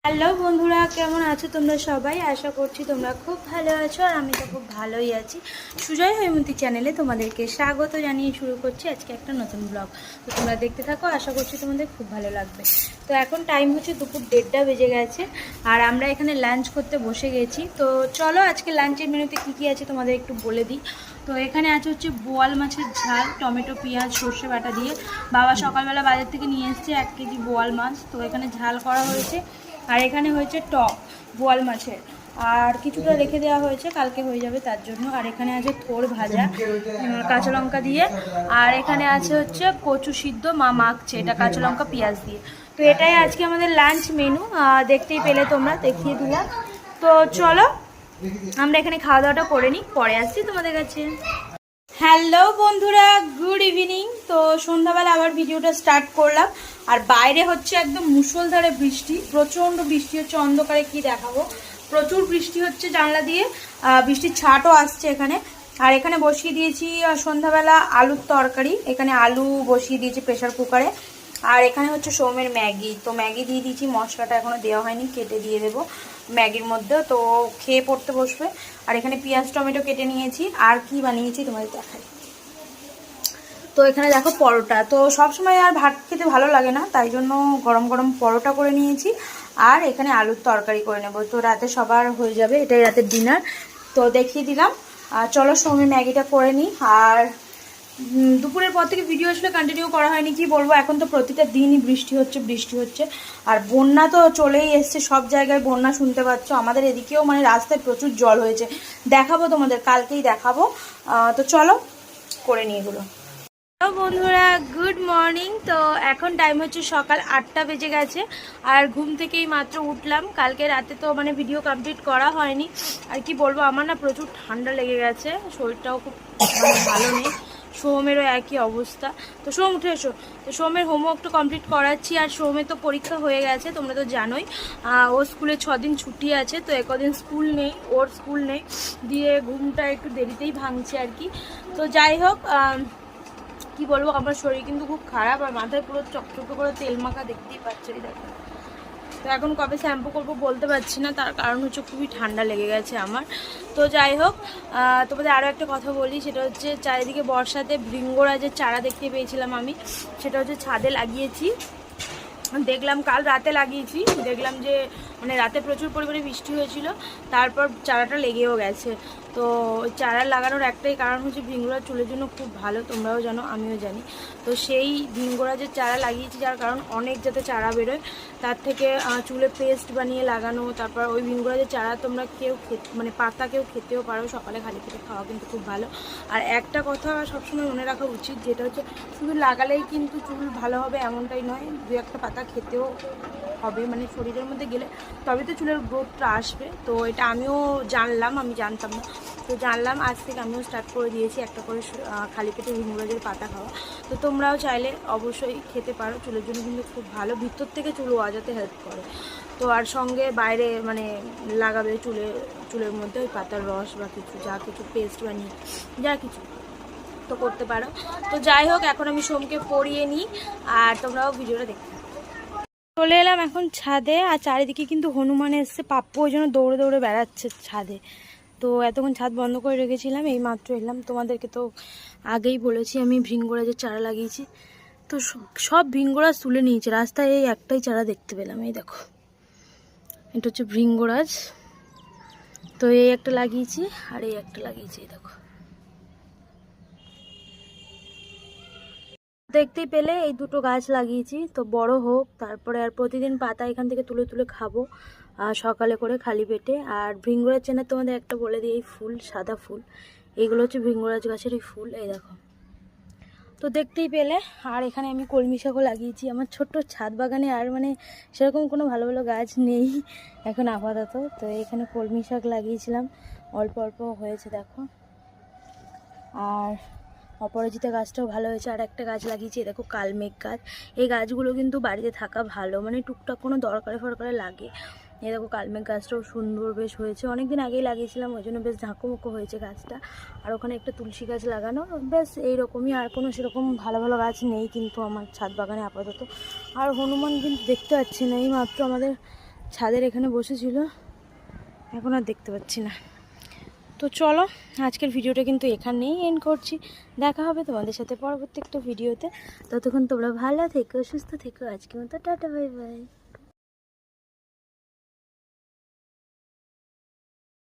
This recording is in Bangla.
হ্যালো বন্ধুরা, কেমন আছো তোমরা সবাই? আশা করছি তোমরা খুব ভালো আছো আর আমি তো খুব ভালোই আছি। সুজয় হৈমন্তী চ্যানেলে তোমাদেরকে স্বাগত জানিয়ে শুরু করছি আজকে একটা নতুন ব্লগ। তো তোমরা দেখতে থাকো, আশা করছি তোমাদের খুব ভালো লাগবে। তো এখন টাইম হচ্ছে দুপুর 1:30 বেজে গেছে আর আমরা এখানে লাঞ্চ করতে বসে গেছি। তো চলো আজকে লাঞ্চের মেনুতে কী কী আছে তোমাদের একটু বলে দিই। তো এখানে আছে হচ্ছে বোয়াল মাছের ঝাল, টমেটো পেঁয়াজ সর্ষে বাটা দিয়ে। বাবা সকালবেলা বাজার থেকে নিয়ে এসছে 1 কেজি বোয়াল মাছ, তো এখানে ঝাল করা হয়েছে। আর এখানে হয়েছে টক বোয়াল মাছের, আর কিছুটা রেখে দেওয়া হয়েছে, কালকে হয়ে যাবে তার জন্য। আর এখানে আছে থোর ভাজা কাঁচা লঙ্কা দিয়ে। আর এখানে আছে হচ্ছে কচু সিদ্ধ, মা মাখছে, এটা কাঁচা লঙ্কা পেঁয়াজ দিয়ে। তো এটাই আজকে আমাদের লাঞ্চ মেনু, দেখতেই পেলে তোমরা, দেখিয়ে দিলাম। তো চলো আমরা এখানে খাওয়া দাওয়াটা করে নিই, পরে আসছি তোমাদের কাছে। হ্যালো বন্ধুরা, গুড ইভিনিং। তো সন্ধ্যাবেলা আবার ভিডিওটা স্টার্ট করলাম আর বাইরে হচ্ছে একদম মুষলধারে বৃষ্টি, প্রচণ্ড বৃষ্টি হচ্ছে, অন্ধকারে কি দেখাবো, প্রচুর বৃষ্টি হচ্ছে জানলা দিয়ে, বৃষ্টির ছাটও আসছে এখানে। আর এখানে বসিয়ে দিয়েছি সন্ধ্যাবেলা আলুর তরকারি, এখানে আলু বসিয়ে দিয়েছি প্রেশার কুকারে। আর এখানে হচ্ছে সোমের ম্যাগি, তো ম্যাগি দিয়ে দিয়েছি, মশলাটা এখনও দেওয়া হয়নি, কেটে দিয়ে দেবো ম্যাগির মধ্যে, তো খেয়ে পড়তে বসবে। আর এখানে পেঁয়াজ টমেটো কেটে নিয়েছি। আর কি বানিয়েছি তোমাদের দেখাই। তো এখানে দেখো পরোটা, তো সবসময় আর ভাত খেতে ভালো লাগে না, তাই জন্য গরম গরম পরোটা করে নিয়েছি। আর এখানে আলুর তরকারি করে নেব, তো রাতে সবার হয়ে যাবে, এটাই রাতের ডিনার। তো দেখিয়ে দিলাম। চলো সোমে ম্যাগিটা করে নিই। আর দুপুরের পর থেকে ভিডিও আসলে কন্টিনিউ করা হয়নি, কি বলবো, এখন তো প্রতিটা দিনই বৃষ্টি হচ্ছে। আর বন্যা তো চলেই এসছে, সব জায়গায় বন্যা শুনতে পাচ্ছ, আমাদের এদিকেও মানে রাস্তায় প্রচুর জল হয়েছে, দেখাবো তোমাদের, কালকেই দেখাবো। তো চলো করে নিই এগুলো। হ্যালো বন্ধুরা, গুড মর্নিং। তো এখন টাইম হচ্ছে সকাল 8টা বেজে গেছে আর ঘুম থেকেই মাত্র উঠলাম। কালকে রাতে তো মানে ভিডিও কমপ্লিট করা হয়নি। আর কি বলবো, আমার না প্রচুর ঠান্ডা লেগে গেছে, শরীরটাও খুব মানে ভালো নেই। সোমেরও একই অবস্থা। তো সোম উঠে এসো। তো সোমের হোমওয়ার্কটা কমপ্লিট করাচ্ছি। আর সোমের তো পরীক্ষা হয়ে গেছে, তোমরা তো জানোই। ও স্কুলে 6 দিন ছুটি আছে, তো একদিন স্কুল নেই, ওর স্কুল নেই, দিয়ে ঘুমটা একটু দেরিতেই ভাঙছে আর কি। তো যাই হোক, কি বলবো, আমার শরীর কিন্তু খুব খারাপ আর মাথায় পুরো চকচকে করে তেল মাখা, দেখতেই পাচ্ছ এই দেখো। তো এখন কবে শ্যাম্পু করবো বলতে পারছি না, তার কারণ হচ্ছে খুবই ঠান্ডা লেগে গেছে আমার। তো যাই হোক, তোমাদের আরও একটা কথা বলি, সেটা হচ্ছে চারিদিকে বর্ষাতে ভৃঙ্গরাজের চারা দেখতে পেয়েছিলাম আমি, সেটা হচ্ছে ছাদে লাগিয়েছি। দেখলাম কাল রাতে লাগিয়েছি, দেখলাম যে মানে রাতে প্রচুর পরিমাণে বৃষ্টি হয়েছিল, তারপর চারাটা লেগেও গেছে। তো চারা লাগানোর একটাই কারণ হচ্ছে ভৃঙ্গরাজ চুলের জন্য খুব ভালো, তোমরাও জানো আমিও জানি। তো সেই ভৃঙ্গরাজের চারা লাগিয়েছি, যার কারণ অনেক যাতে চারা বেরোয়, তার থেকে চুলে পেস্ট বানিয়ে লাগানো। তারপর ওই ভৃঙ্গরাজের চারা তোমরা কেউ মানে পাতা কেউ খেতেও পারো, সকালে খালি পেটে খাওয়া কিন্তু খুব ভালো। আর একটা কথা সবসময় মনে রাখা উচিত, যেটা হচ্ছে শুধু লাগালেই কিন্তু চুল ভালো হবে এমনটাই নয়, দু একটা পাতা খেতেও হবে, মানে শরীরের মধ্যে গেলে তবে তো চুলের গ্রোথটা আসবে। তো এটা আমিও জানলাম, আমি জানতাম না, তো জানলাম, আজ থেকে আমিও স্টার্ট করে দিয়েছি একটা করে খালি পেটে ভৃঙ্গরাজের পাতা খাওয়া। তো তোমরাও চাইলে অবশ্যই খেতে পারো, চুলের জন্য কিন্তু খুব ভালো, ভিতর থেকে চুল গজাতে হেল্প করে। তো আর সঙ্গে বাইরে মানে লাগাবে চুলের মধ্যে ওই পাতার রস বা কিছু, যা কিছু পেস্ট বানিয়ে যা কিছু তো করতে পারো। তো যাই হোক, এখন আমি সোমকে পরিয়ে নিই আর তোমরাও ভিডিওটা দেখতে চলে এলাম এখন ছাদে। আর চারিদিকে কিন্তু হনুমান এসছে, পাপ্পু ওই জন্য দৌড়ে দৌড়ে বেড়াচ্ছে ছাদে। তো এতক্ষণ ছাদ বন্ধ করে রেখেছিলাম, এই মাত্র এলাম। তোমাদেরকে তো আগেই বলেছি আমি ভৃঙ্গরাজের চারা লাগিয়েছি, তো সব ভৃঙ্গরাজ তুলে নিয়েছে, রাস্তায় এই একটাই চারা দেখতে পেলাম, এই দেখো, এটা হচ্ছে ভৃঙ্গরাজ। তো এই একটা লাগিয়েছি আর এই একটা লাগিয়েছি, এই দেখো, দেখতেই পেলে এই দুটো গাছ লাগিয়েছি। তো বড় হোক, তারপরে আর প্রতিদিন পাতা এখান থেকে তুলে তুলে খাবো সকালে করে খালি পেটে। আর ভৃঙ্গরাজ চেনে তোমাদের একটা বলে দিই, এই ফুল, সাদা ফুল, এইগুলো হচ্ছে ভৃঙ্গরাজ গাছের এই ফুল, এই দেখো। তো দেখতেই পেলে। আর এখানে আমি কলমি শাকও লাগিয়েছি আমার ছোট্ট ছাদ বাগানে, আর মানে সেরকম কোনো ভালো ভালো গাছ নেই এখন আপাতত। তো এখানে কলমি শাক লাগিয়েছিলাম, অল্প অল্প হয়েছে দেখো। আর অপরাজিতা গাছটাও ভালো হয়েছে। আর একটা গাছ লাগিয়েছি, দেখো, কালমেঘ গাছ। এই গাছগুলো কিন্তু বাড়িতে থাকা ভালো, মানে টুকটাক কোনো দরকারে ফরকারে লাগে। এই দেখো কালমেঘ গাছটাও সুন্দর বেশ হয়েছে, অনেকদিন আগেই লাগিয়েছিলাম, ওই জন্য বেশ ঝাঁকুমুকো হয়েছে গাছটা। আর ওখানে একটা তুলসী গাছ লাগানো, বেশ এইরকমই। আর কোনো সেরকম ভালো ভালো গাছ নেই কিন্তু আমার ছাদ বাগানে আপাতত। আর হনুমান কিন্তু দেখতে পাচ্ছি না, এই মাত্র আমাদের ছাদের এখানে বসেছিল, এখন আর দেখতে পাচ্ছি না। তো চলো আজকের ভিডিওটা কিন্তু এখানেই এন্ড করছি। দেখা হবে তোমাদের সাথে পরবর্তী একটা ভিডিওতে। ততক্ষণ তোমরা ভালো থেকো, সুস্থ থেকো। আজকের মতো টাটা, বাই বাই।